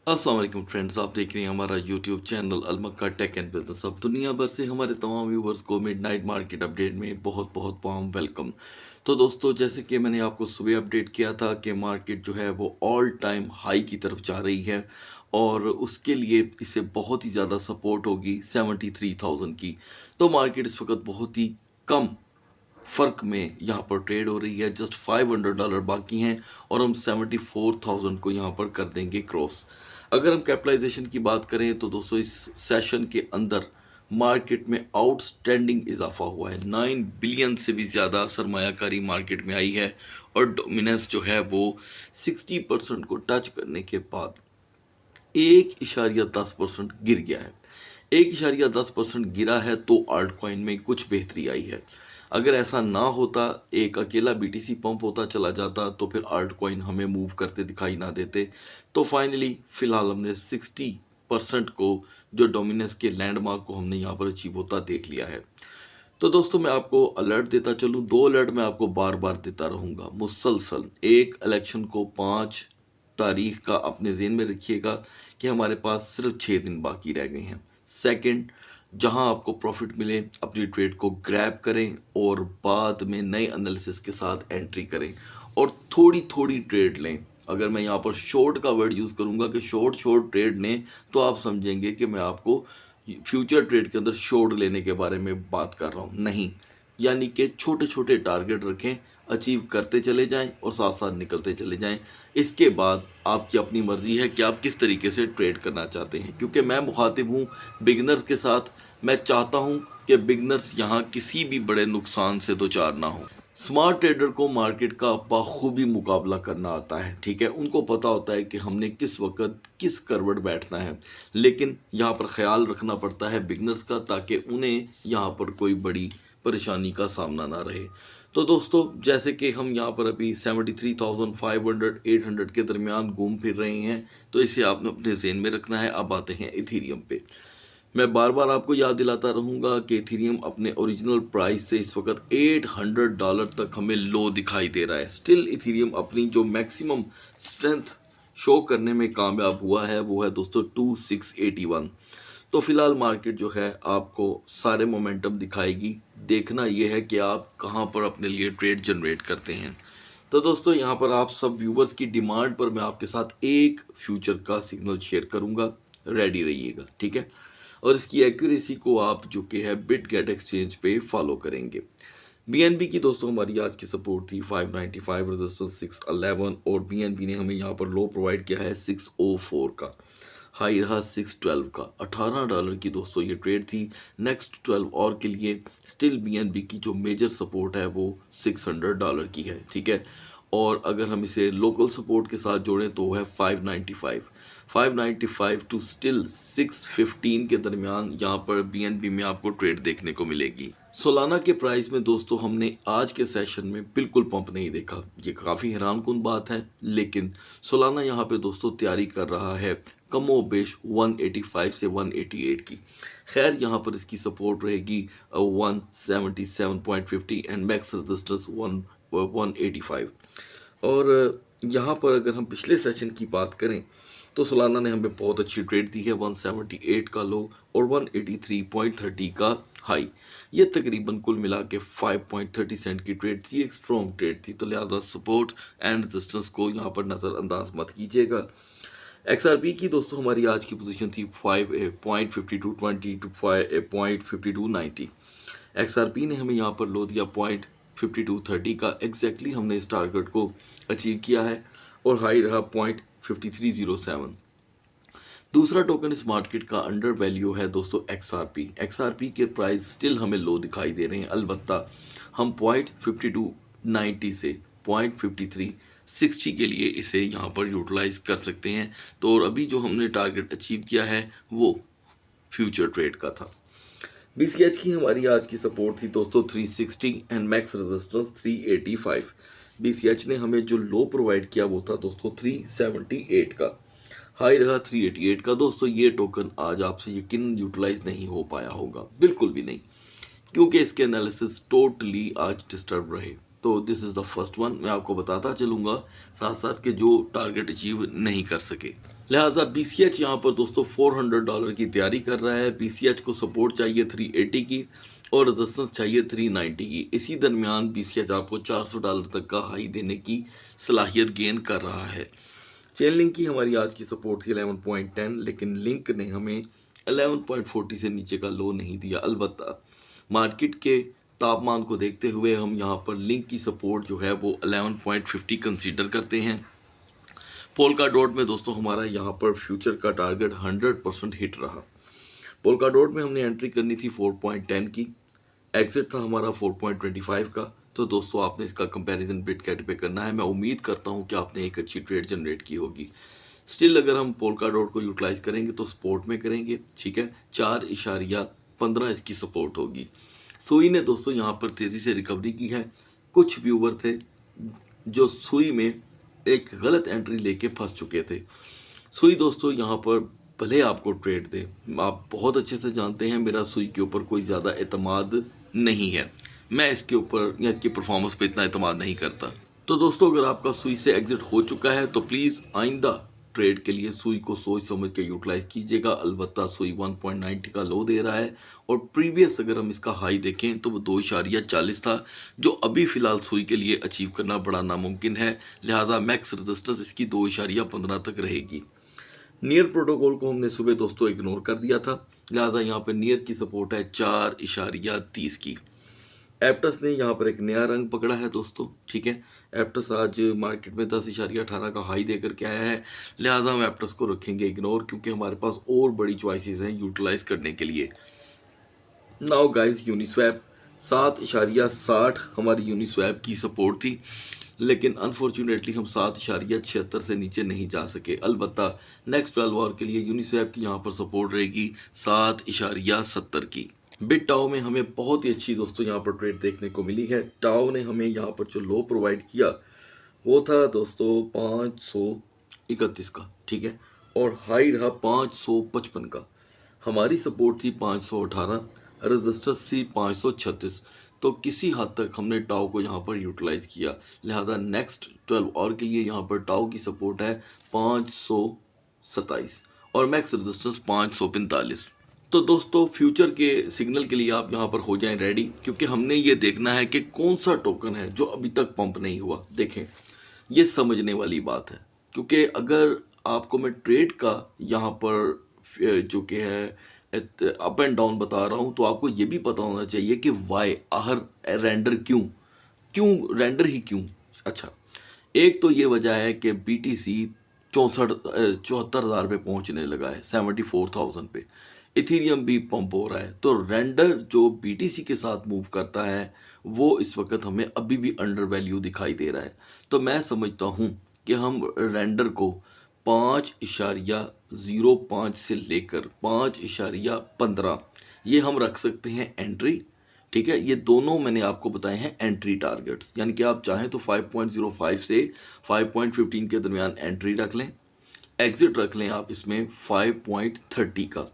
अस्सलाम वालेकुम फ्रेंड्स, आप देख रहे हैं हमारा यूट्यूब चैनल अलमक्का टेक एंड बिजनेस। अब दुनिया भर से हमारे तमाम व्यूवर्स को मिडनाइट मार्केट अपडेट में बहुत बहुत वार्म वेलकम। तो दोस्तों, जैसे कि मैंने आपको सुबह अपडेट किया था कि मार्केट जो है वो ऑल टाइम हाई की तरफ जा रही है और उसके लिए इसे बहुत ही ज़्यादा सपोर्ट होगी 73,000 की। तो मार्केट इस वक्त बहुत ही कम फ़र्क में यहाँ पर ट्रेड हो रही है। जस्ट $500 बाकी हैं और हम 74,000 को यहाँ पर कर देंगे क्रॉस। अगर हम कैपिटलाइजेशन की बात करें तो दोस्तों, इस सेशन के अंदर मार्केट में आउटस्टैंडिंग इजाफा हुआ है। 9 बिलियन से भी ज़्यादा सरमायाकारी मार्केट में आई है और डोमिनेंस जो है वो 60% को टच करने के बाद 1.10% गिर गया है। 1.10% गिरा है तो आल्ट कॉइन में कुछ बेहतरी आई है। अगर ऐसा ना होता, एक अकेला बीटीसी पंप होता चला जाता, तो फिर आल्ट कॉइन हमें मूव करते दिखाई ना देते। तो फाइनली फ़िलहाल हमने 60% को, जो डोमिनेंस के लैंडमार्क को हमने यहाँ पर अचीव होता देख लिया है। तो दोस्तों, मैं आपको अलर्ट देता चलूँ, 2 अलर्ट मैं आपको बार बार देता रहूँगा मुसलसल। एक, इलेक्शन को 5 तारीख का अपने ज़हन में रखिएगा कि हमारे पास सिर्फ 6 दिन बाकी रह गए हैं। सेकंड, जहां आपको प्रॉफिट मिले अपनी ट्रेड को ग्रैब करें और बाद में नए एनालिसिस के साथ एंट्री करें और थोड़ी थोड़ी ट्रेड लें। अगर मैं यहाँ पर शॉर्ट का वर्ड यूज़ करूँगा कि शॉर्ट शॉर्ट ट्रेड लें, तो आप समझेंगे कि मैं आपको फ्यूचर ट्रेड के अंदर शॉर्ट लेने के बारे में बात कर रहा हूँ। नहीं, यानी कि छोटे छोटे टारगेट रखें, अचीव करते चले जाएं और साथ साथ निकलते चले जाएं। इसके बाद आपकी अपनी मर्ज़ी है कि आप किस तरीके से ट्रेड करना चाहते हैं, क्योंकि मैं मुखातिब हूँ बिगनर्स के साथ। मैं चाहता हूँ कि बिगनर्स यहाँ किसी भी बड़े नुकसान से दो चार ना हो। स्मार्ट ट्रेडर को मार्केट का बखूबी मुकाबला करना आता है, ठीक है। उनको पता होता है कि हमने किस वक्त किस करवट बैठना है, लेकिन यहाँ पर ख्याल रखना पड़ता है बिगनर्स का, ताकि उन्हें यहाँ पर कोई बड़ी परेशानी का सामना ना रहे। तो दोस्तों, जैसे कि हम यहाँ पर अभी 73,500 800 के दरमियान घूम फिर रहे हैं, तो इसे आपने अपने ज़हन में रखना है। अब आते हैं इथीरियम पे। मैं बार बार आपको याद दिलाता रहूँगा कि इथीरियम अपने ओरिजिनल प्राइस से इस वक्त $800 तक हमें लो दिखाई दे रहा है। स्टिल इथीरियम अपनी जो मैक्सिमम स्ट्रेंथ शो करने में कामयाब हुआ है वो है दोस्तों 2681। तो फिलहाल मार्केट जो है आपको सारे मोमेंटम दिखाएगी। देखना यह है कि आप कहां पर अपने लिए ट्रेड जनरेट करते हैं। तो दोस्तों, यहां पर आप सब व्यूवर्स की डिमांड पर मैं आपके साथ एक फ्यूचर का सिग्नल शेयर करूंगा, रेडी रहिएगा, ठीक है। और इसकी एक्यूरेसी को आप जो कि है बिटगेट एक्सचेंज पे फॉलो करेंगे। बीएनबी की दोस्तों हमारी आज की सपोर्ट थी 595, रेजिस्टेंस 611 और बीएनबी ने हमें यहाँ पर लो प्रोवाइड किया है 604 का। हाई रहा 612 का। $18 की दोस्तों ये ट्रेड थी। नेक्स्ट 12 और के लिए स्टिल बीएनबी की जो मेजर सपोर्ट है वो $600 की है, ठीक है। और अगर हम इसे लोकल सपोर्ट के साथ जोड़ें तो वो है 595 टू स्टिल 615 के दरमियान यहाँ पर बीएनबी में आपको ट्रेड देखने को मिलेगी। सोलाना के प्राइस में दोस्तों हमने आज के सेशन में बिल्कुल पंप नहीं देखा। ये काफ़ी हैरानकुन बात है, लेकिन सोलाना यहाँ पे दोस्तों तैयारी कर रहा है कमोबेश 185 से 188 की। खैर, यहाँ पर इसकी सपोर्ट रहेगी 177.50 एंड मैक्स रेजिस्टेंस 185। और यहाँ पर अगर हम पिछले सेशन की बात करें तो सोलाना ने हमें बहुत अच्छी ट्रेड दी है। 178 का लो और 183.30 का हाई। ये तकरीबन कुल मिला के 5.30 सेंट की ट्रेड थी, एक स्ट्रॉन्ग ट्रेड थी। तो लिहाजा सपोर्ट एंड रेजिस्टेंस को यहाँ पर नज़रअंदाज मत कीजिएगा। XRP की दोस्तों हमारी आज की पोजीशन थी 5.5220 टू 5.5290। XRP ने हमें यहाँ पर लो दिया 0.5230 का। एग्जैक्टली हमने इस टारगेट को अचीव किया है और हाई रहा 0.5307। दूसरा टोकन इस मार्केट का अंडर वैल्यू है दोस्तों XRP के प्राइस स्टिल हमें लो दिखाई दे रहे हैं। अलबत्ता हम 0.5290 से 0.5360 के लिए इसे यहाँ पर यूटिलाइज कर सकते हैं। तो और अभी जो हमने टारगेट अचीव किया है वो फ्यूचर ट्रेड का था। BCH की हमारी आज की सपोर्ट थी दोस्तों 360 एंड मैक्स रेजिस्टेंस 385। BCH ने हमें जो लो प्रोवाइड किया वो था दोस्तों 378 का। हाई रहा 388 का। दोस्तों, ये टोकन आज आपसे यकीन यूटिलाइज नहीं हो पाया होगा, बिल्कुल भी नहीं, क्योंकि इसके एनालिसिस टोटली आज डिस्टर्ब रहे। तो this is the first one. मैं आपको बताता चलूँगा साथ साथ कि जो टारगेट अचीव नहीं कर सके। लिहाजा BCH यहाँ पर दोस्तों $400 की तैयारी कर रहा है। BCH को सपोर्ट चाहिए 380 की और रेजिस्टेंस चाहिए 390 की। इसी दरमियान BCH आपको $400 तक का हाई देने की सलाहियत गेन कर रहा है। चेन लिंक की हमारी आज की सपोर्ट थी 11.10, लेकिन लिंक ने हमें 11.40 से नीचे का लो नहीं दिया। अलबत्ता मार्केट के तापमान को देखते हुए हम यहाँ पर लिंक की सपोर्ट जो है वो 11.50 कंसीडर करते हैं। पोल्का डॉट में दोस्तों हमारा यहाँ पर फ्यूचर का टारगेट 100% हिट रहा। पोल्का डॉट में हमने एंट्री करनी थी 4.10 की, एग्जिट था हमारा 4.25 का। तो दोस्तों आपने इसका कंपैरिजन बिटकैट पे करना है। मैं उम्मीद करता हूँ कि आपने एक अच्छी ट्रेड जनरेट की होगी। स्टिल अगर हम पोल्का डॉट को यूटिलाइज करेंगे तो सपोर्ट में करेंगे, ठीक है। 4.15 इसकी सपोर्ट होगी। सुई ने दोस्तों यहाँ पर तेज़ी से रिकवरी की है। कुछ व्यूवर थे जो सुई में एक गलत एंट्री लेके फंस चुके थे। सुई दोस्तों यहाँ पर भले आपको ट्रेड दे, आप बहुत अच्छे से जानते हैं मेरा सुई के ऊपर कोई ज़्यादा एतमाद नहीं है। मैं इसके ऊपर या इसकी परफॉर्मेंस पे इतना एतमाद नहीं करता। तो दोस्तों अगर आपका सुई से एग्जिट हो चुका है तो प्लीज़ आइंदा ट्रेड के लिए सुई को सोच समझ के यूटिलाइज कीजिएगा। अलबत्ता सुई 1.90 का लो दे रहा है और प्रीवियस अगर हम इसका हाई देखें तो वो 2.40 था, जो अभी फ़िलहाल सुई के लिए अचीव करना बड़ा नामुमकिन है। लिहाजा मैक्स रेजिस्टेंस इसकी 2.15 तक रहेगी। नियर प्रोटोकॉल को हमने सुबह दोस्तों इग्नोर कर दिया था, लिहाजा यहाँ पर नियर की सपोर्ट है 4.30 की। एप्टस ने यहाँ पर एक नया रंग पकड़ा है दोस्तों, ठीक है। एप्टस आज मार्केट में 10.18 का हाई दे करके आया है, लिहाजा हम एप्टस को रखेंगे इग्नोर, क्योंकि हमारे पास और बड़ी चॉइसेस हैं यूटिलाइज करने के लिए। नाउ गाइस यूनिस्वैप 7.60 हमारी यूनिस्वैप की सपोर्ट थी, लेकिन अनफॉर्चुनेटली हम 7.76 से नीचे नहीं जा सके। अलबत्ता नेक्स्ट 12 आवर के लिए यूनिस्वैप की यहाँ पर सपोर्ट रहेगी 7.70 की। बिट टाओ में हमें बहुत ही अच्छी दोस्तों यहाँ पर ट्रेड देखने को मिली है। टाओ ने हमें यहाँ पर जो लो प्रोवाइड किया वो था दोस्तों 531 का, ठीक है, और हाई रहा 555 का। हमारी सपोर्ट थी 518, रेजिस्टेंस थी 536। तो किसी हद तक हमने टाओ को यहाँ पर यूटिलाइज किया। लिहाजा नेक्स्ट 12 आवर के लिए यहाँ पर टाओ की सपोर्ट है 527 और मैक्स रेजिस्टेंस 545। तो दोस्तों फ्यूचर के सिग्नल के लिए आप यहाँ पर हो जाएं रेडी, क्योंकि हमने ये देखना है कि कौन सा टोकन है जो अभी तक पंप नहीं हुआ। देखें, ये समझने वाली बात है, क्योंकि अगर आपको मैं ट्रेड का यहाँ पर जो कि है अप एंड डाउन बता रहा हूँ, तो आपको ये भी पता होना चाहिए कि वाई आहर रेंडर क्यों रेंडर ही क्यों। अच्छा, एक तो ये वजह है कि BTC 74,000 पे पहुँचने लगा है, 74,000 पे। इथीरियम भी पंप हो रहा है, तो रेंडर जो BTC के साथ मूव करता है वो इस वक्त हमें अभी भी अंडर वैल्यू दिखाई दे रहा है। तो मैं समझता हूँ कि हम रेंडर को 5.05 से लेकर 5.15 ये हम रख सकते हैं एंट्री, ठीक है। ये दोनों मैंने आपको बताए हैं एंट्री टारगेट्स, यानी कि आप चाहें तो 5.05 से 5.15 के दरमियान एंट्री रख लें, एग्जिट रख लें आप इसमें 5.30 का,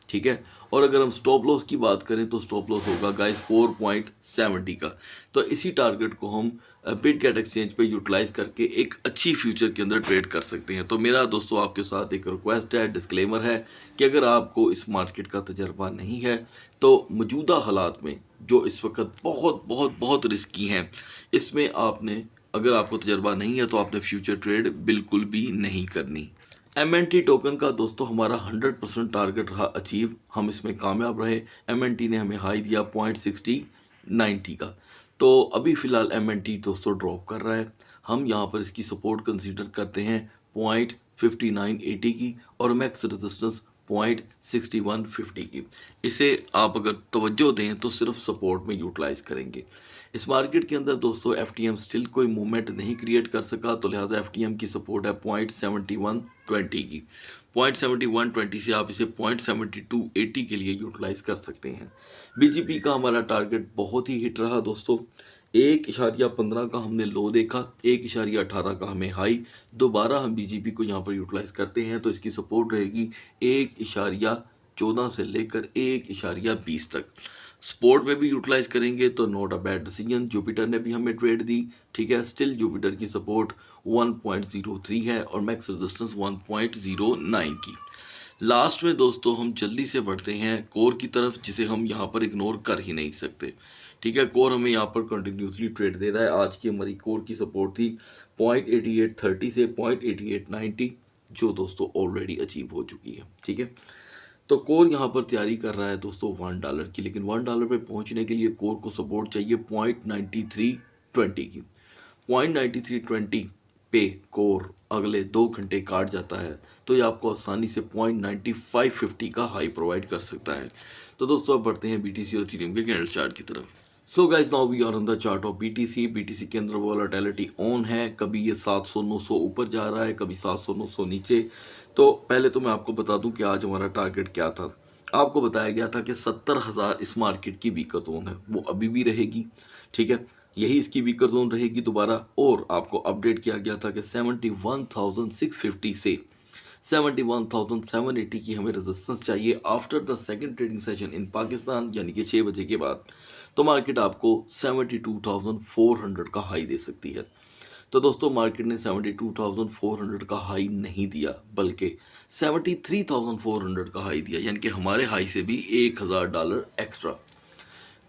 ठीक है। और अगर हम स्टॉप लॉस की बात करें तो स्टॉप लॉस होगा गाइस 4.70 का। तो इसी टारगेट को हम बिटगेट एक्सचेंज पे यूटिलाइज करके एक अच्छी फ्यूचर के अंदर ट्रेड कर सकते हैं। तो मेरा दोस्तों आपके साथ एक रिक्वेस्ट है, डिस्क्लेमर है कि अगर आपको इस मार्केट का तजर्बा नहीं है तो मौजूदा हालात में जो इस वक्त बहुत बहुत बहुत रिस्की हैं, इसमें आपने अगर आपको तजर्बा नहीं है तो आपने फ्यूचर ट्रेड बिल्कुल भी नहीं करनी। MNT टोकन का दोस्तों हमारा 100% टारगेट रहा अचीव, हम इसमें कामयाब रहे। MNT ने हमें हाई दिया 0.6090 का। तो अभी फ़िलहाल MNT दोस्तों ड्रॉप कर रहा है। हम यहाँ पर इसकी सपोर्ट कंसीडर करते हैं 0.5980 की और मैक्स रेजिस्टेंस 0.6150 की। इसे आप अगर तवज्जो दें तो सिर्फ सपोर्ट में यूटिलाइज करेंगे। इस मार्केट के अंदर दोस्तों FTM स्टिल कोई मूवमेंट नहीं क्रिएट कर सका, तो लिहाजा FTM की सपोर्ट है 0.7120 की। 0.7120 से आप इसे 0.7280 के लिए यूटिलाइज कर सकते हैं। BGP का हमारा टारगेट बहुत ही हिट रहा दोस्तों। 1.15 का हमने लो देखा, 1.18 का हमें हाई। दोबारा हम BGP को यहाँ पर यूटिलाइज करते हैं तो इसकी सपोर्ट रहेगी 1.14 से लेकर 1.20 तक। स्पोर्ट में भी यूटिलाइज करेंगे तो not a bad decision. Jupiter ने भी हमें ट्रेड दी, ठीक है। स्टिल जुपिटर की सपोर्ट 1.03 है और मैक्स रेजिस्टेंस 1.09 की। लास्ट में दोस्तों हम जल्दी से बढ़ते हैं कोर की तरफ, जिसे हम यहाँ पर इग्नोर कर ही नहीं सकते, ठीक है। कोर हमें यहाँ पर कंटिन्यूसली ट्रेड दे रहा है। आज की हमारी कोर की सपोर्ट थी 0.8830 से 0.8890, जो दोस्तों ऑलरेडी अचीव हो चुकी है, ठीक है। तो कोर यहाँ पर तैयारी कर रहा है दोस्तों $1 की, लेकिन $1 पे पहुँचने के लिए कोर को सपोर्ट चाहिए 0.9320 की। 0.9320 पे कोर अगले 2 घंटे काट जाता है तो ये आपको आसानी से 0.9550 का हाई प्रोवाइड कर सकता है। तो दोस्तों अब बढ़ते हैं बीटीसी और इथेरियम के कैंडल चार्ट की तरफ। So guys now we are on the chart of BTC के अंदर वोलेटिलिटी ऑन है। कभी ये 700-900 ऊपर जा रहा है, कभी 700-900 नीचे। तो पहले तो मैं आपको बता दूं कि आज हमारा टारगेट क्या था। आपको बताया गया था कि 70,000 इस मार्केट की वीकर जोन है, वो अभी भी रहेगी, ठीक है। यही इसकी वीकर जोन रहेगी दोबारा। और आपको अपडेट किया गया था कि 71,650 से 71,780 की हमें रेजिस्टेंस चाहिए after the second trading session in Pakistan, यानी कि 6 बजे के बाद। तो मार्केट आपको 72,400 का हाई दे सकती है। तो दोस्तों मार्केट ने 72,400 का हाई नहीं दिया, बल्कि 73,400 का हाई दिया, यानी कि हमारे हाई से भी $1,000 एक्स्ट्रा।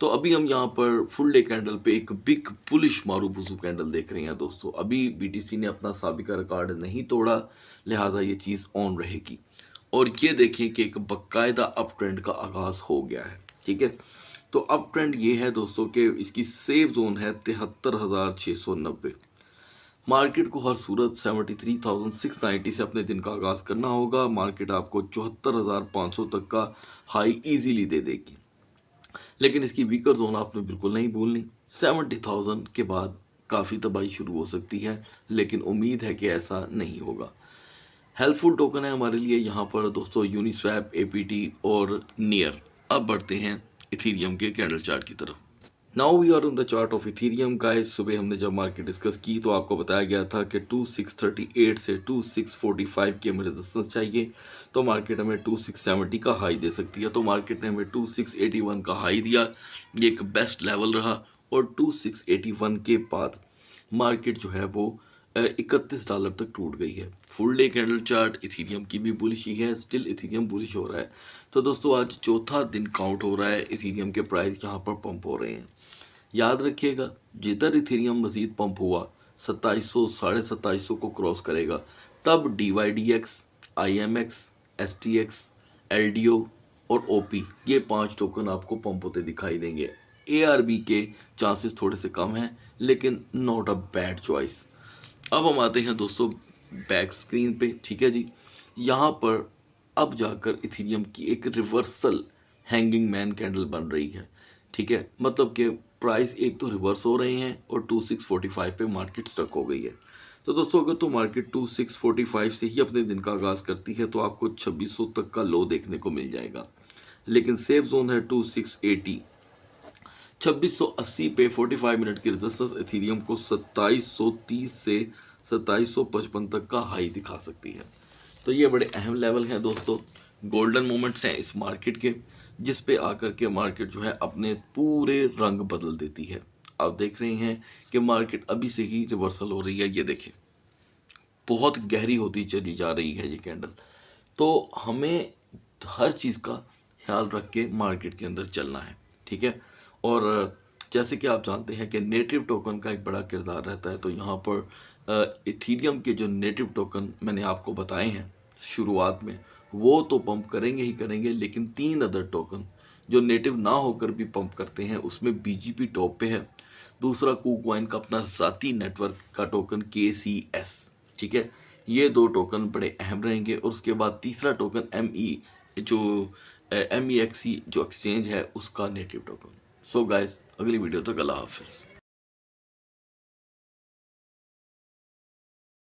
तो अभी हम यहाँ पर फुल डे कैंडल पे एक बिग पुलिश मारूबुजू कैंडल देख रहे हैं दोस्तों। अभी बीटीसी ने अपना साबिका रिकॉर्ड नहीं तोड़ा, लिहाजा ये चीज़ ऑन रहेगी। और ये देखें कि एक बाकायदा अप ट्रेंड का आगाज़ हो गया है, ठीक है। तो अप ट्रेंड ये है दोस्तों कि इसकी सेफ जोन है 73,690। मार्केट को हर सूरत 73,690 से अपने दिन का आगाज़ करना होगा। मार्केट आपको 74,500 तक का हाई इजीली दे देगी, लेकिन इसकी वीकर जोन आपने बिल्कुल नहीं भूलनी। 70,000 के बाद काफ़ी तबाही शुरू हो सकती है, लेकिन उम्मीद है कि ऐसा नहीं होगा। हेल्पफुल टोकन है हमारे लिए यहाँ पर दोस्तों यूनिस्वैप, एपीटी और नियर। अब बढ़ते हैं इथीरियम के कैंडल चार्ट की तरफ। Now we are on the chart of Ethereum guys. सुबह हमने जब मार्केट डिस्कस की तो आपको बताया गया था कि 2638 से 2645 की हमें रेजिस्टेंस चाहिए, तो मार्केट हमें 2670 का हाई दे सकती है। तो मार्केट ने हमें 2681 का हाई दिया, ये एक बेस्ट लेवल रहा। और 2681 के बाद मार्केट जो है वो $31 तक टूट गई है। Full day candle chart Ethereum की भी बुलिश ही है, स्टिल इथीरियम बुलिश हो रहा है। तो दोस्तों आज चौथा दिन काउंट हो रहा है, इथीरियम के प्राइस यहाँ पर पंप हो रहे हैं। याद रखिएगा जिधर इथेरियम मजीद पंप हुआ 2700 2750 को क्रॉस करेगा, तब DYDX, IMX, STX, LDO और OP ये 5 टोकन आपको पंप होते दिखाई देंगे। ARB के चांसेस थोड़े से कम हैं, लेकिन नॉट अ बैड चॉइस। अब हम आते हैं दोस्तों बैक स्क्रीन पे, ठीक है जी। यहाँ पर अब जाकर इथेरियम की एक रिवर्सल हैंगिंग मैन कैंडल बन रही है, ठीक है। मतलब कि प्राइस एक तो रिवर्स हो रहे हैं और 2645 पे मार्केट स्टक हो गई है। तो दोस्तों अगर तो मार्केट 2645 से ही अपने दिन का आगाज़ करती है तो आपको 2600 तक का लो देखने को मिल जाएगा, लेकिन सेफ जोन है 2680। 2680 पे 45 मिनट की रेजिस्टेंस इथेरियम को 2730 से 2755 तक का हाई दिखा सकती है। तो ये बड़े अहम लेवल हैं दोस्तों, गोल्डन मोमेंट्स हैं इस मार्केट के, जिस पे आकर के मार्केट जो है अपने पूरे रंग बदल देती है। आप देख रहे हैं कि मार्केट अभी से ही रिवर्सल हो रही है, ये देखें बहुत गहरी होती चली जा रही है ये कैंडल। तो हमें हर चीज़ का ख्याल रख के मार्केट के अंदर चलना है, ठीक है। और जैसे कि आप जानते हैं कि नेटिव टोकन का एक बड़ा किरदार रहता है। तो यहाँ पर इथीरियम के जो नेटिव टोकन मैंने आपको बताए हैं शुरुआत में, वो तो पंप करेंगे ही करेंगे, लेकिन 3 अदर टोकन जो नेटिव ना होकर भी पंप करते हैं, उसमें BGP टॉप पे है। दूसरा KuCoin का अपना ज़ाती नेटवर्क का टोकन KCS, ठीक है। ये 2 टोकन बड़े अहम रहेंगे। और उसके बाद तीसरा टोकन MEXC जो एक्सचेंज है उसका नेटिव टोकन। सो गाइस अगली वीडियो तक अल्लाह हाफिज़।